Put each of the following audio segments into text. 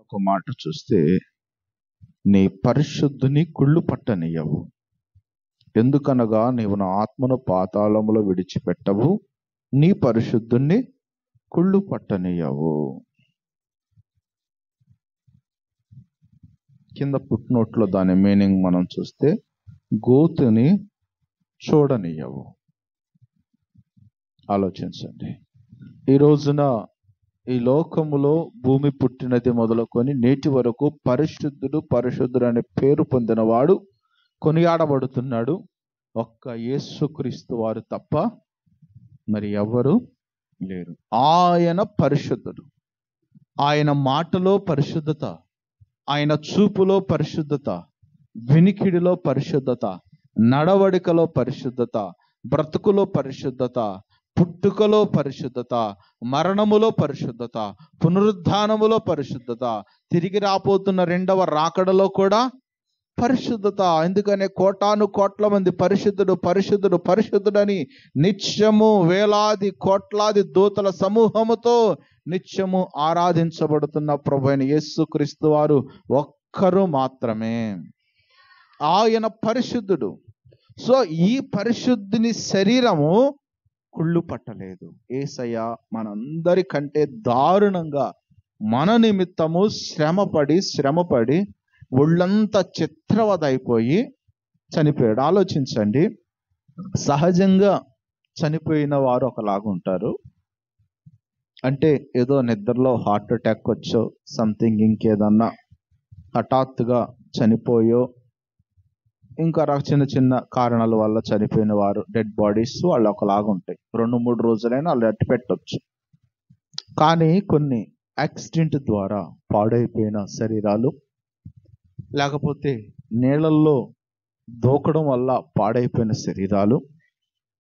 ఒక మాట చూస్తే, నీ పరిశుద్ధుని కుళ్ళు పట్టనీయవు, ఎందుకనగా నీవు నా ఆత్మను పాతాళములో విడిచిపెట్టవు, నీ పరిశుద్ధుని కుళ్ళు పట్టనీయవు. కింద పుట్నోట్లో దాని మీనింగ్ మనం చూస్తే, గోతుని చూడనీయవు. ఆలోచించండి. ఈ రోజున ఈ లోకములో భూమి పుట్టినది మొదలుకొని నేటి వరకు పరిశుద్ధుడు పరిశుద్ధుడు అనే పేరు పొందినవాడు కొనియాడబడుతున్నాడు. ఒక్క యేసుక్రీస్తు వారు తప్ప మరి ఎవరు లేరు. ఆయన పరిశుద్ధుడు. ఆయన మాటలో పరిశుద్ధత, ఆయన చూపులో పరిశుద్ధత, వినికిడిలో పరిశుద్ధత, నడవడికలో పరిశుద్ధత, బ్రతుకులో పరిశుద్ధత, పుట్టుకలో పరిశుద్ధత, మరణములో పరిశుద్ధత, పునరుద్ధానములో పరిశుద్ధత, తిరిగి రాబోతున్న రెండవ రాకడలో కూడా పరిశుద్ధత. ఎందుకనే కోటాను కోట్ల మంది పరిశుద్ధుడు పరిశుద్ధుడు పరిశుద్ధుడని నిత్యము వేలాది కోట్లాది దూతల సమూహముతో నిత్యము ఆరాధించబడుతున్న ప్రభువైన యేసుక్రీస్తు వారు ఒక్కరు మాత్రమే. ఆయన పరిశుద్ధుడు. సో ఈ పరిశుద్ధుని శరీరము కుళ్ళు పట్టలేదు. యేసయ్య మనందరికంటే దారుణంగా మన నిమిత్తము శ్రమపడి ఒళ్ళంతా చిత్రవద అయిపోయి చనిపోయాడు. ఆలోచించండి. సహజంగా చనిపోయిన వారు ఒకలాగుంటారు. అంటే ఏదో నిద్రలో హార్ట్ అటాక్ వచ్చో సంథింగ్ ఇంకేదన్నా హఠాత్తుగా చనిపోయో ఇంకా చిన్న చిన్న కారణాల వల్ల చనిపోయిన వారు డెడ్ బాడీస్ వాళ్ళు ఒకలాగా ఉంటాయి. 2-3 రోజులైనా వాళ్ళు అట్టి పెట్టవచ్చు. కానీ కొన్ని యాక్సిడెంట్ ద్వారా పాడైపోయిన శరీరాలు, లేకపోతే నీళ్ళల్లో దూకడం వల్ల పాడైపోయిన శరీరాలు,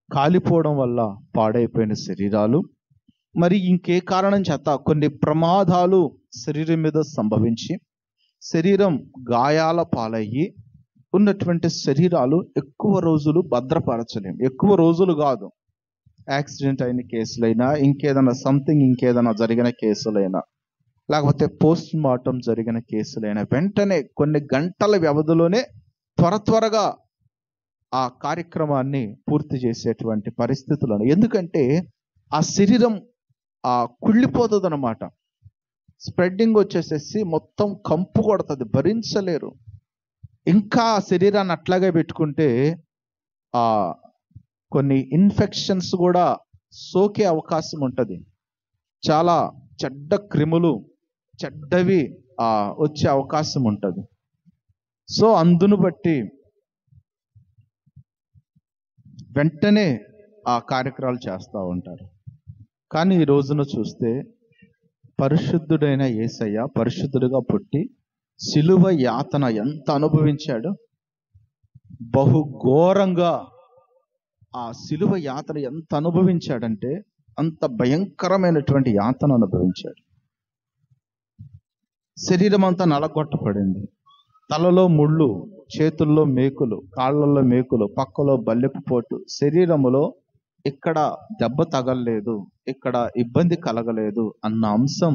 కాలిపోవడం వల్ల పాడైపోయిన శరీరాలు, మరి ఇంకే కారణం చేత కొన్ని ప్రమాదాలు శరీరం మీద సంభవించి శరీరం గాయాల పాలయ్యి ఉన్నటువంటి శరీరాలు ఎక్కువ రోజులు భద్రపరచలేం. ఎక్కువ రోజులు కాదు, యాక్సిడెంట్ అయిన కేసులైనా ఇంకేదైనా జరిగిన కేసులైనా, లేకపోతే పోస్ట్ మార్టం జరిగిన కేసులైనా వెంటనే కొన్ని గంటల వ్యవధిలోనే త్వరగా ఆ కార్యక్రమాన్ని పూర్తి చేసేటువంటి పరిస్థితులను. ఎందుకంటే ఆ శరీరం కుళ్ళిపోతుంది అన్నమాట. స్ప్రెడ్డింగ్ వచ్చేసేసి మొత్తం కంపు కొడుతుంది, భరించలేరు. ఇంకా శరీరాన్ని అట్లాగే పెట్టుకుంటే కొన్ని ఇన్ఫెక్షన్స్ కూడా సోకే అవకాశం ఉంటుంది. చాలా చెడ్డ క్రిములు, చెడ్డవి వచ్చే అవకాశం ఉంటుంది. సో అందును బట్టి వెంటనే ఆ కార్యక్రమాలు చేస్తూ ఉంటారు. కానీ ఈ రోజున చూస్తే పరిశుద్ధుడైన యేసయ్య పరిశుద్ధుడిగా పుట్టి సిలువ యాతన ఎంత అనుభవించాడు. బహు ఘోరంగా ఆ సిలువ యాతన ఎంత అనుభవించాడంటే అంత భయంకరమైనటువంటి యాతన అనుభవించాడు. శరీరం అంతా నలగొట్టపడింది. తలలో ముళ్ళు, చేతుల్లో మేకులు, కాళ్ళల్లో మేకులు, పక్కలో బల్లెపు పోటు. శరీరములో ఇక్కడ దెబ్బ తగలలేదు, ఇక్కడ ఇబ్బంది కలగలేదు అన్న అంశం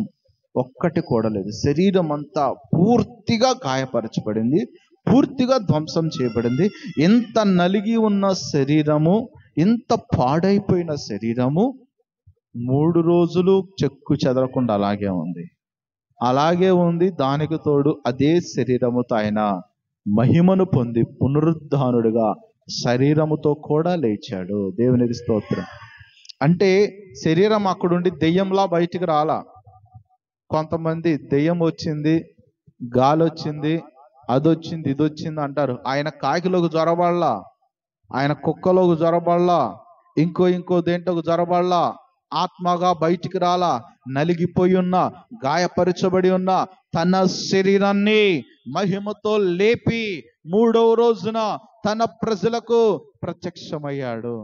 ఒక్కటి కూడా లేదు. శరీరం అంతా పూర్తిగా గాయపరచబడింది, పూర్తిగా ధ్వంసం చేయబడింది. ఎంత నలిగి ఉన్న శరీరము, ఎంత పాడైపోయిన శరీరము 3 రోజులు చెక్కు చెదరకుండా అలాగే ఉంది. దానికి తోడు అదే శరీరముతో ఆయన మహిమను పొంది పునరుద్ధానుడిగా శరీరముతో కూడా లేచాడు. దేవునికి స్తోత్రం. అంటే శరీరం అక్కడుండి దెయ్యంలా బయటికి రాలా. కొంతమంది దెయ్యం వచ్చింది, గాలి వచ్చింది, అదొచ్చింది, ఇదొచ్చింది అంటారు. ఆయన కాకిలోకి జ్వరబడలా, ఆయన కుక్కలోకి జ్వరబడలా, ఇంకో దేంట్లోకి జ్వరబడలా, ఆత్మగా బయటికి రాలా. నలిగిపోయి ఉన్న, గాయపరచబడి ఉన్న తన శరీరాన్ని మహిమతో లేపి 3వ రోజున తన ప్రజలకు ప్రత్యక్షమయ్యాడు.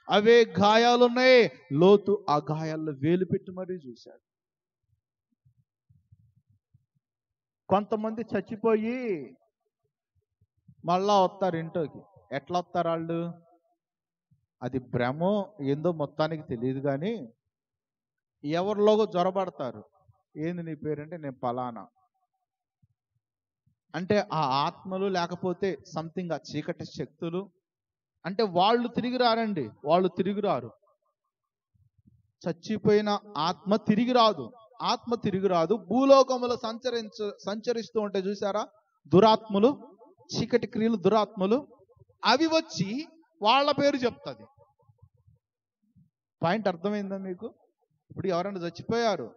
అవే గాయాలున్నాయి. లోతు ఆ గాయాల్లో వేలు పెట్టి మరీ చూశాడు. కొంతమంది చచ్చిపోయి మళ్ళా వస్తారు ఇంట్లోకి. ఎట్లా వస్తారు వాళ్ళు? అది భ్రమో ఏందో మొత్తానికి తెలియదు, కానీ ఎవరిలోగో జ్వరపడతారు. ఏంది నీ పేరంటే నేను పలానా. అంటే ఆ ఆత్మలు లేకపోతే సంథింగ్ ఆ చీకటి శక్తులు, అంటే వాళ్ళు తిరిగి రారండి, వాళ్ళు తిరిగి రారు. చచ్చిపోయిన ఆత్మ తిరిగి రాదు, ఆత్మ తిరిగి రాదు. భూలోకములో సంచరిస్తూ ఉంటే చూసారా దురాత్మలు, చీకటి క్రియలు, దురాత్మలు, అవి వచ్చి వాళ్ళ పేరు చెప్తుంది. పాయింట్ అర్థమైందా మీకు? ఇప్పుడు ఎవరైనా చచ్చిపోయారు,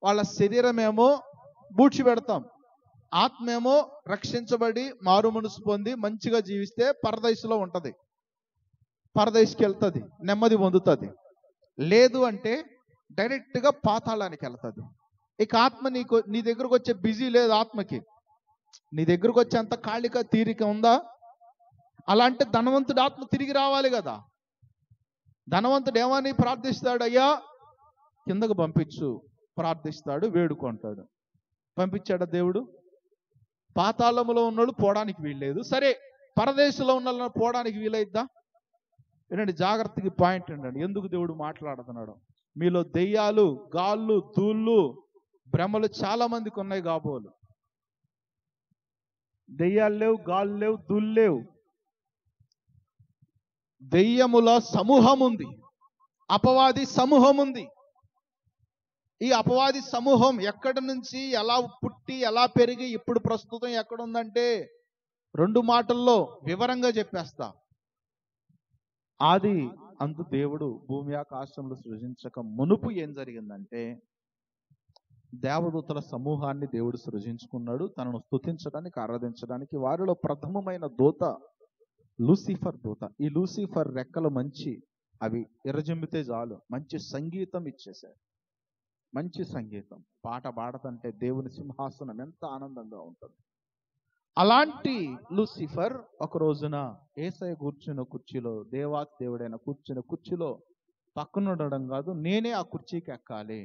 వాళ్ళ శరీరం ఏమో బూడ్చి పెడతాం, ఆత్మ ఏమో రక్షించబడి మారు మనసు పొంది మంచిగా జీవిస్తే పరదైసులో ఉంటది, పరదైసుకి వెళ్తుంది, నెమ్మది పొందుతుంది. లేదు అంటే డైరెక్ట్గా పాతాళానికి వెళ్తుంది. ఇక ఆత్మ నీ దగ్గరకు వచ్చే బిజీ లేదు, ఆత్మకి నీ దగ్గరకు వచ్చే అంత ఖాళీక తీరిక ఉందా? అలాంటి ధనవంతుడు ఆత్మ తిరిగి రావాలి కదా. ధనవంతుడు ఏమని ప్రార్థిస్తాడు? అయ్యా కిందకు పంపించు, ప్రార్థిస్తాడు, వేడుకుంటాడు. పంపించాడా దేవుడు? పాతాళములో ఉన్నోళ్ళు పోవడానికి వీల్లేదు, సరే పరదేశంలో ఉన్న పోవడానికి వీలైద్దా? ఏంటంటే జాగ్రత్తకి పాయింట్ ఏంటండి, ఎందుకు దేవుడు మాట్లాడుతున్నాడు? మీలో దెయ్యాలు, గాళ్ళు, దూళ్ళు, భ్రమలు చాలా మందికి ఉన్నాయి కాబోలు. దెయ్యాలు లేవు, గాళ్ళు లేవు, దూళ్ళు లేవు, దెయ్యముల సమూహం ఉంది, అపవాది సమూహం ఉంది. ఈ అపవాది సమూహం ఎక్కడి నుంచి ఎలా పుట్టి ఎలా పెరిగి ఇప్పుడు ప్రస్తుతం ఎక్కడుందంటే 2 మాటల్లో వివరంగా చెప్పేస్తా. ఆది అందు దేవుడు భూమి ఆకాశంలో సృజించక మునుపు ఏం జరిగిందంటే, దేవదూతల సమూహాన్ని దేవుడు సృజించుకున్నాడు తనను స్తుతించడానికి, ఆరాధించడానికి. వారిలో ప్రథమమైన దూత లూసిఫర్ దూత. ఈ లూసిఫర్ రెక్కలు మంచి, అవి ఎర్రజెమ్మితే చాలు మంచి సంగీతం ఇచ్చేశారు. మంచి సంగీతం, పాట పాడతంటే దేవుని సింహాసనం ఎంత ఆనందంగా ఉంటుంది. అలాంటి లూసిఫర్ ఒక రోజున యేసయ్య కూర్చున్న కుర్చీలో, దేవాతి దేవుడైన కూర్చున్న కుర్చీలో పక్కన ఉండడం కాదు, నేనే ఆ కుర్చీకి ఎక్కాలి,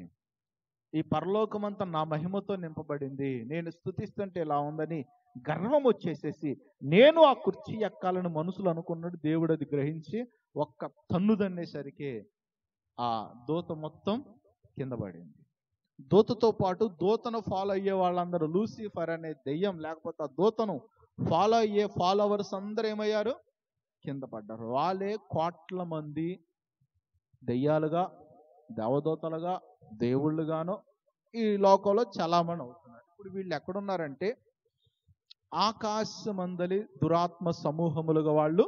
ఈ పరలోకమంతా నా మహిమతో నింపబడింది, నేను స్తుతిస్తుంటే ఇలా ఉందని గర్వం వచ్చేసేసి నేను ఆ కుర్చీ ఎక్కాలని మనసులో అనుకున్నాడు. దేవుడు అది గ్రహించి ఒక్క తన్ను దన్నేసరికి ఆ దూత మొత్తం కింద పడింది. దూతతో పాటు దూతను ఫాలో అయ్యే వాళ్ళందరూ, లూసిఫర్ అనే దెయ్యం లేకపోతే ఆ దూతను ఫాలో అయ్యే ఫాలోవర్స్ అందరూ ఏమయ్యారు? కింద పడ్డారు. వాళ్ళే కోట్ల మంది దెయ్యాలుగా, దేవదూతలుగా, దేవుళ్ళుగాను ఈ లోకంలో చలామణి అవుతున్నారు. ఇప్పుడు వీళ్ళు ఎక్కడున్నారంటే ఆకాశమందలి దురాత్మ సమూహములుగా వాళ్ళు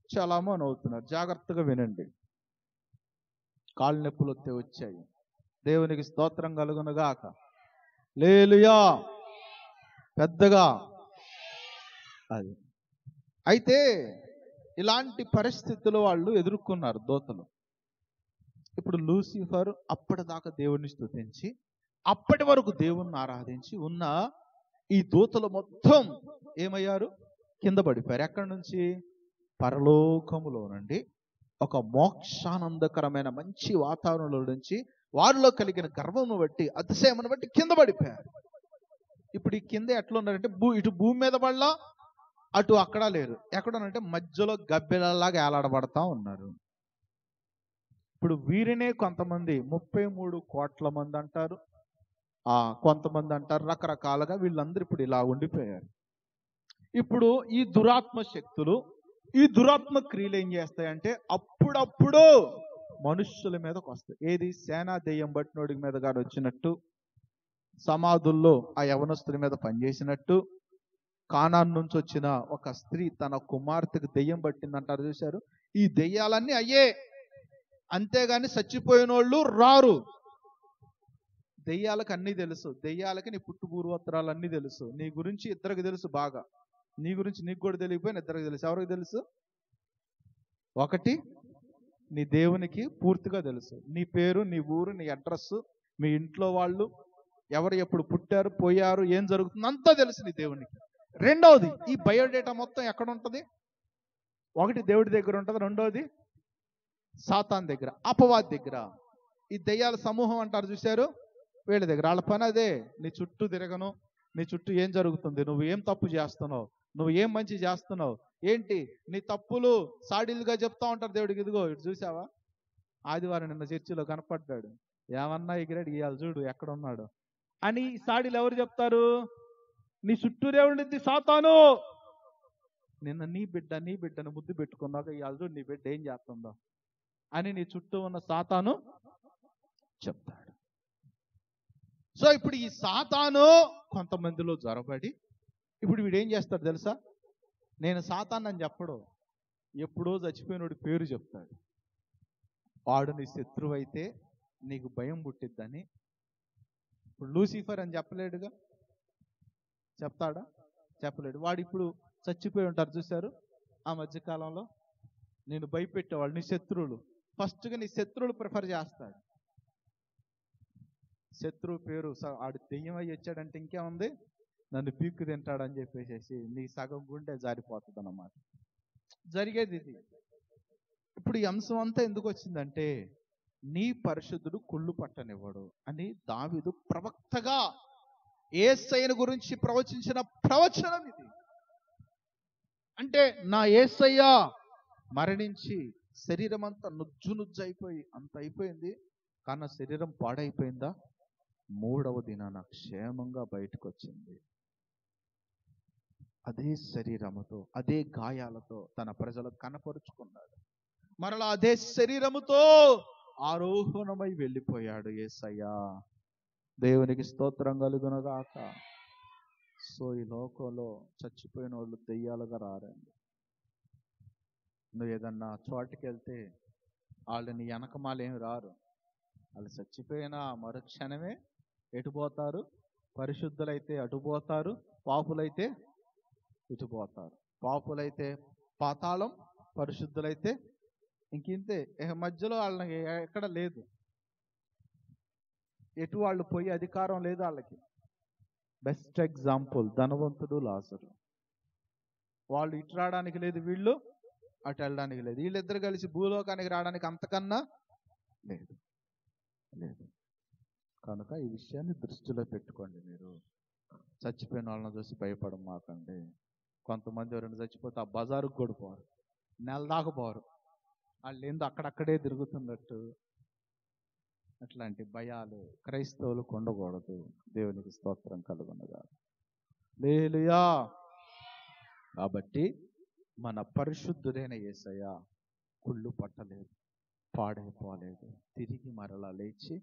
చలామణి అవుతున్నారు. జాగ్రత్తగా వినండి. కాళ్ళు నొప్పులు వచ్చాయి, దేవునికి స్తోత్రం కలుగునుగాక, హల్లెలూయా, పెద్దగా. అది అయితే ఇలాంటి పరిస్థితులు వాళ్ళు ఎదుర్కొన్నారు దూతలు. ఇప్పుడు లూసిఫర్ అప్పటిదాకా దేవుణ్ణి స్తుతించి, అప్పటి వరకు దేవుణ్ణి ఆరాధించి ఉన్న ఈ దూతలు మొత్తం ఏమయ్యారు? కింద పడిపోయారు. ఎక్కడి నుంచి? పరలోకములో నుండి ఒక మోక్షానందకరమైన మంచి వాతావరణంలో నుంచి వారిలో కలిగిన గర్వమును బట్టి, అతిశయమును బట్టి కింద పడిపోయారు. ఇప్పుడు ఈ కింద ఎట్లా ఉన్నారంటే, ఇటు భూమి మీద పడలా, అటు అక్కడ లేరు. ఎక్కడనంటే మధ్యలో గబ్బెలలాగా ఏలాడబడతా ఉన్నారు. ఇప్పుడు వీరినే కొంతమంది 33 కోట్ల మంది అంటారు, కొంతమంది అంటారు రకరకాలుగా. వీళ్ళందరూ ఇప్పుడు ఇలా ఉండిపోయారు. ఇప్పుడు ఈ దురాత్మ శక్తులు, ఈ దురాత్మ క్రియలు ఏం చేస్తాయంటే అప్పుడప్పుడు మనుష్యుల మీదకి వస్తాయి. ఏది? సేనా దెయ్యం బట్టినోడి మీద కానీ వచ్చినట్టు, సమాధుల్లో ఆ యవనస్తుడి మీద పనిచేసినట్టు, కానాన్ నుంచి వచ్చిన ఒక స్త్రీ తన కుమార్తెకు దెయ్యం పట్టిందంటారు చూశారు. ఈ దెయ్యాలన్నీ అయ్యే, అంతేగాని చచ్చిపోయిన వాళ్ళు రారు. దెయ్యాలకు అన్నీ తెలుసు, దెయ్యాలకి నీ పుట్టు పూర్వోత్తరాలు అన్నీ తెలుసు. నీ గురించి ఇద్దరికి తెలుసు బాగా, నీ గురించి నీకు కూడా తెలియకపోయినా ఇద్దరికి తెలుసు. ఎవరికి తెలుసు? ఒకటి, నీ దేవునికి పూర్తిగా తెలుసు. నీ పేరు, నీ ఊరు, నీ అడ్రస్, మీ ఇంట్లో వాళ్ళు ఎవరు ఎప్పుడు పుట్టారు, పోయారు, ఏం జరుగుతుంది అంతా తెలుసు నీ దేవునికి. రెండవది, ఈ బయోడేటా మొత్తం ఎక్కడ ఉంటుంది? ఒకటి దేవుడి దగ్గర ఉంటుంది, రెండవది సాతాన్ దగ్గర, అపవాది దగ్గర. ఈ దెయ్యాల సమూహం అంటారు చూశారు, వీళ్ళ దగ్గర. వాళ్ళ పని అదే, నీ చుట్టూ తిరగను, నీ చుట్టూ ఏం జరుగుతుంది, నువ్వు ఏం తప్పు చేస్తున్నావు, నువ్వు ఏం మంచి చేస్తున్నావు, ఏంటి నీ తప్పులు సాడీలుగా చెప్తా ఉంటారు దేవుడికి. ఇదిగో ఇటు చూసావా, ఆదివారం నిన్న చర్చిలో కనపడ్డాడు, ఏమన్నా ఎగిరాడు, ఇవాళ చూడు ఎక్కడున్నాడు అని సాడీలు ఎవరు చెప్తారు? నీ చుట్టూరే ఉండిద్ది సాతాను. నిన్న నీ బిడ్డను ముద్దు పెట్టుకున్నాక ఇవాళ చూడు నీ బిడ్డ ఏం చేస్తుందో అని నీ చుట్టూ ఉన్న సాతాను చెప్తాడు. సో ఇప్పుడు ఈ సాతాను కొంతమందిలో జొరబడి ఇప్పుడు వీడేం చేస్తాడు తెలుసా? నేను సాతాను అని చెప్పడు, ఎప్పుడో చచ్చిపోయినోడి పేరు చెప్తాడు. వాడు నీ శత్రువు అయితే నీకు భయం పుట్టిద్దని. ఇప్పుడు లూసిఫర్ అని చెప్పలేడుగా, చెప్తాడా? చెప్పలేడు. వాడు ఇప్పుడు చచ్చిపోయి ఉంటారు చూశారు ఆ మధ్యకాలంలో. నేను భయపెట్టేవాళ్ళు నీ శత్రువులు, ఫస్ట్గా నీ శత్రువులు ప్రిఫర్ చేస్తాడు. శత్రువు పేరు ఆడు దెయ్యం అయ్యి వచ్చాడంటే ఇంకేముంది, నన్ను పీక్కు తింటాడని చెప్పేసి నీ సగం గుండె జారిపోతుంది అన్నమాట. జరిగేది ఇది. ఇప్పుడు ఈ అంశం అంతా ఎందుకు వచ్చిందంటే, నీ పరిశుద్ధుడు కుళ్ళు పట్టనివ్వడు అని దావీదు ప్రవక్తగా యేసయ్యను గురించి ప్రవచించిన ప్రవచనం ఇది. అంటే నా యేసయ్య మరణించి శరీరం అంతా నుజ్జు అయిపోయి అంత అయిపోయింది, కానీ శరీరం పాడైపోయిందా? 3వ దినాన క్షేమంగా బయటకు వచ్చింది. అదే శరీరముతో అదే గాయాలతో తన ప్రజలకు కనపరుచుకున్నాడు. మరలా అదే శరీరముతో ఆరోహణమై వెళ్ళిపోయాడు యేసయ్య. దేవునికి స్తోత్రం కలుగునుగాక. సో ఈ లోకంలో చచ్చిపోయిన వాళ్ళు దెయ్యాలుగా రారండి. నువ్వు ఏదన్నా చోటుకి వెళ్తే వాళ్ళని వెనకమాలేమి రారు. వాళ్ళు చచ్చిపోయిన మరుక్షణమే ఎటుపోతారు? పరిశుద్ధులైతే అటుపోతారు, పాపులైతే ఇటుపోతారు. పాపులైతే పాతాళం, పరిశుద్ధులైతే ఇంకింతే. మధ్యలో వాళ్ళకి ఎక్కడ లేదు, ఎటు వాళ్ళు పోయి అధికారం లేదు వాళ్ళకి. బెస్ట్ ఎగ్జాంపుల్ ధనవంతుడు లాజరు. వాళ్ళు ఇటు రావడానికి లేదు, వీళ్ళు అటు వెళ్ళడానికి లేదు. వీళ్ళిద్దరు కలిసి భూలోకానికి రావడానికి అంతకన్నా లేదు. కనుక ఈ విషయాన్ని దృష్టిలో పెట్టుకోండి. మీరు చచ్చిపోయిన వాళ్ళని చూసి భయపడమాకండి. కొంతమంది ఎవరైనా చచ్చిపోతే ఆ బజారుకు కూడా పోరు, నెల దాకా పోరు. వాళ్ళు ఏందో అక్కడక్కడే తిరుగుతున్నట్టు. అట్లాంటి భయాలు క్రైస్తవులకు ఉండకూడదు. దేవునికి స్తోత్రం కలుగునుగా. హల్లెలూయా. కాబట్టి మన పరిశుద్ధుడైన యేసయ్య కుళ్ళు పట్టలేదు, పాడైపోలేదు. తిరిగి మరలా లేచి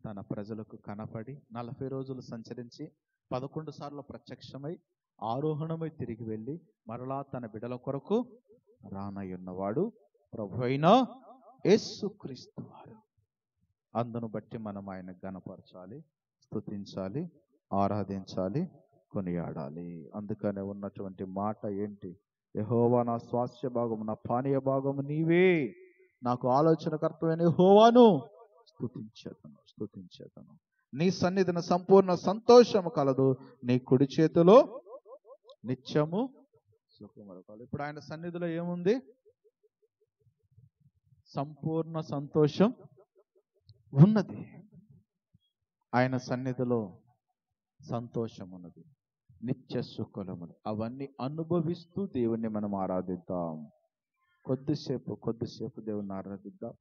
తన ప్రజలకు కనపడి 40 రోజులు సంచరించి 11 సార్లు ప్రత్యక్షమై ఆరోహణమై తిరిగి వెళ్ళి మరలా తన బిడ్డల కొరకు రానయ్యున్నవాడు ప్రభువైన యేసుక్రీస్తు వారు. అందును బట్టి మనం ఆయన ఘనపరచాలి, స్తుతించాలి, ఆరాధించాలి, కొనియాడాలి. అందుకనే ఉన్నటువంటి మాట ఏంటి? యెహోవా నా స్వాస్థ్య భాగము, నా పానీయ భాగము నీవే, నాకు ఆలోచనకర్తమైన యెహోవాను స్తుతించేదను. నీ సన్నిధిన సంపూర్ణ సంతోషము కలదు, నీ కుడి చేతిలో నిత్యము సుఖము కలదు. ఇప్పుడు ఆయన సన్నిధిలో ఏముంది? సంపూర్ణ సంతోషం ఉన్నది. ఆయన సన్నిధిలో సంతోషం ఉన్నది, నిత్య సుఖములు. అవన్నీ అనుభవిస్తూ దేవుణ్ణి మనం ఆరాధిద్దాం. కొద్దిసేపు దేవుణ్ణి ఆరాధిద్దాం.